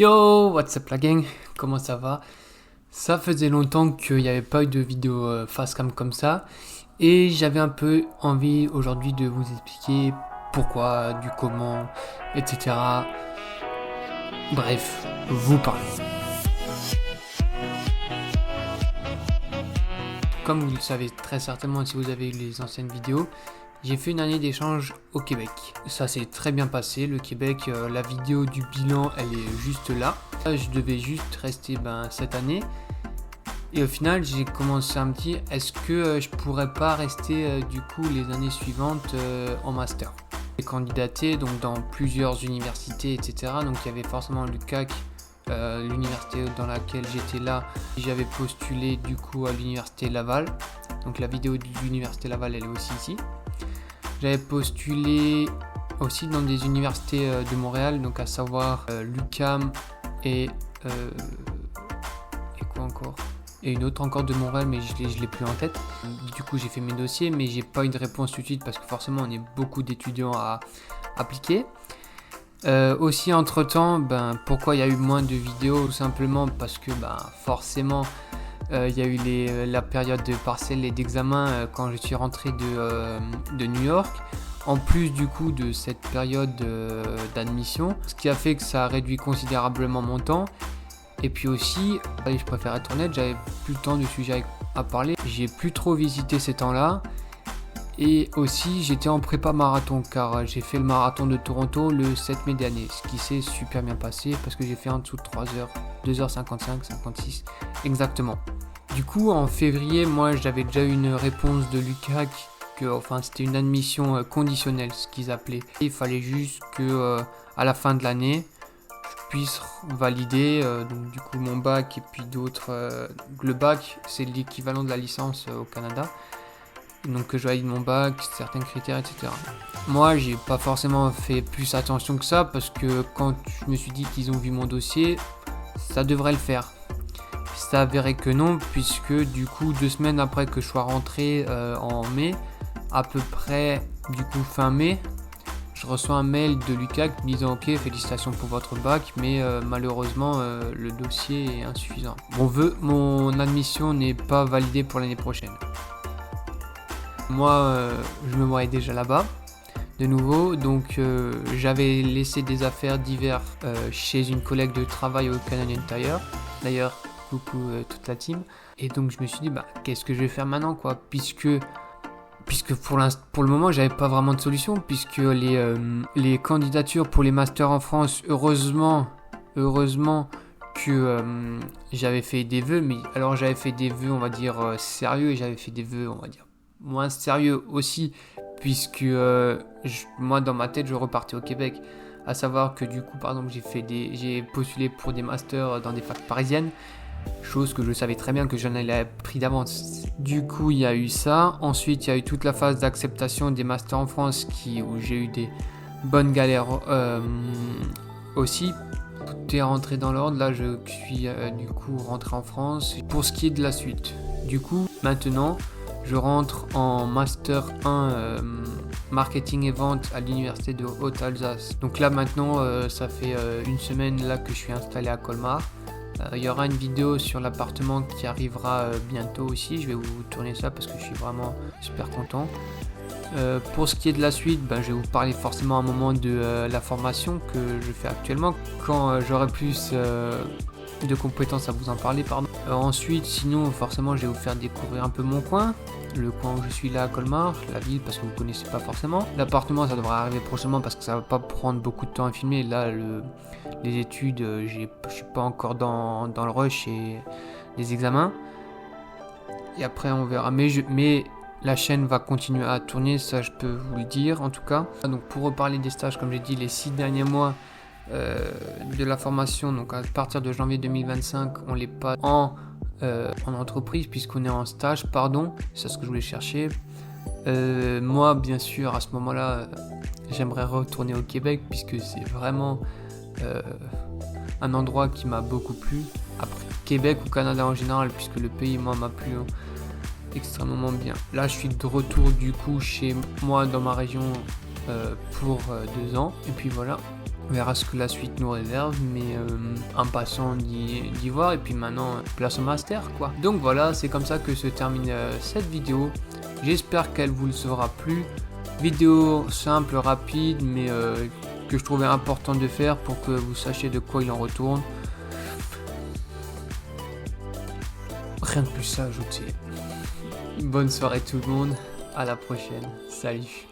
Yo, what's up la gang? Comment ça va? Ça faisait longtemps qu'il n'y avait pas eu de vidéo face cam comme ça et j'avais un peu envie aujourd'hui de vous expliquer pourquoi, du comment, etc. Bref, vous parlez. Comme vous le savez très certainement si vous avez eu les anciennes vidéos, j'ai fait une année d'échange au Québec. Ça s'est très bien passé, le Québec, la vidéo du bilan elle est juste là. Je devais juste rester cette année. Et au final j'ai commencé à me dire est-ce que je pourrais pas rester du coup les années suivantes en master. J'ai candidaté donc dans plusieurs universités etc. Donc il y avait forcément l'UQAC, l'université dans laquelle j'étais là. J'avais postulé du coup à l'université Laval. Donc la vidéo de l'université Laval elle est aussi ici. J'avais postulé aussi dans des universités de Montréal, donc à savoir l'UQAM et quoi encore? Et une autre encore de Montréal, mais je l'ai plus en tête. Du coup, j'ai fait mes dossiers, mais j'ai pas eu de réponse tout de suite parce que forcément, on est beaucoup d'étudiants à appliquer. Aussi, entre temps, pourquoi il y a eu moins de vidéos? Tout simplement parce que forcément, il y a eu la période de partiel et d'examen quand je suis rentré de New York. En plus du coup de cette période d'admission, ce qui a fait que ça a réduit considérablement mon temps. Et puis aussi, je préfère être honnête, j'avais plus le temps de sujets à parler. J'ai plus trop visité ces temps-là. Et aussi, j'étais en prépa marathon car j'ai fait le marathon de Toronto le 7 mai dernier. Ce qui s'est super bien passé parce que j'ai fait en dessous de 3 heures, 2h55, 56 exactement. Du coup, en février, moi j'avais déjà eu une réponse de l'UQAC. C'était une admission conditionnelle, ce qu'ils appelaient. Il fallait juste que à la fin de l'année, je puisse valider donc du coup mon bac et puis d'autres. Le bac, c'est l'équivalent de la licence au Canada. Donc que je valide mon bac, certains critères, etc. Moi, j'ai pas forcément fait plus attention que ça parce que quand je me suis dit qu'ils ont vu mon dossier, ça devrait le faire. Ça avéré que non, puisque du coup 2 semaines après que je sois rentré en mai, à peu près du coup fin mai, je reçois un mail de l'UQAC me disant ok félicitations pour votre bac mais malheureusement le dossier est insuffisant. Mon admission n'est pas validée pour l'année prochaine. Moi je me voyais déjà là-bas de nouveau, donc j'avais laissé des affaires diverses chez une collègue de travail au Canadian Tire. D'ailleurs coucou toute la team. Et donc je me suis dit qu'est-ce que je vais faire maintenant quoi, puisque pour le moment j'avais pas vraiment de solution, puisque les candidatures pour les masters en France, heureusement que j'avais fait des vœux, mais alors j'avais fait des vœux on va dire sérieux, et j'avais fait des vœux on va dire moins sérieux aussi, puisque moi dans ma tête je repartais au Québec, à savoir que du coup par exemple j'ai postulé pour des masters dans des facs parisiennes, chose que je savais très bien que j'en avais pris d'avance. Du coup il y a eu ça, ensuite il y a eu toute la phase d'acceptation des masters en France où j'ai eu des bonnes galères aussi. Tout est rentré dans l'ordre, là je suis du coup rentré en France. Pour ce qui est de la suite, du coup maintenant je rentre en Master 1 Marketing et Vente à l'Université de Haute-Alsace. Donc là maintenant, ça fait une semaine là que je suis installé à Colmar. Il y aura une vidéo sur l'appartement qui arrivera bientôt aussi. Je vais vous tourner ça parce que je suis vraiment super content. Pour ce qui est de la suite, je vais vous parler forcément un moment de la formation que je fais actuellement. Quand j'aurai plus de compétences à vous en parler, ensuite, sinon, forcément, je vais vous faire découvrir un peu mon coin, le coin où je suis là à Colmar, la ville parce que vous connaissez pas forcément. L'appartement, ça devrait arriver prochainement parce que ça va pas prendre beaucoup de temps à filmer. Là, les études, je suis pas encore dans le rush et les examens. Et après, on verra. Mais la chaîne va continuer à tourner, ça je peux vous le dire en tout cas. Donc pour reparler des stages, comme j'ai dit, les 6 derniers mois de la formation, donc à partir de janvier 2025, on les passe en entreprise puisqu'on est en stage, c'est ce que je voulais chercher. Moi bien sûr à ce moment-là, j'aimerais retourner au Québec puisque c'est vraiment un endroit qui m'a beaucoup plu. Après Québec ou Canada en général, puisque le pays moi m'a plu extrêmement bien. Là je suis de retour du coup chez moi dans ma région pour 2 ans et puis voilà. On verra ce que la suite nous réserve, mais en passant d'y voir, et puis maintenant, place au master, quoi. Donc voilà, c'est comme ça que se termine cette vidéo. J'espère qu'elle vous sera plu. Vidéo simple, rapide, mais que je trouvais important de faire pour que vous sachiez de quoi il en retourne. Rien de plus à ajouter. Bonne soirée tout le monde, à la prochaine, salut.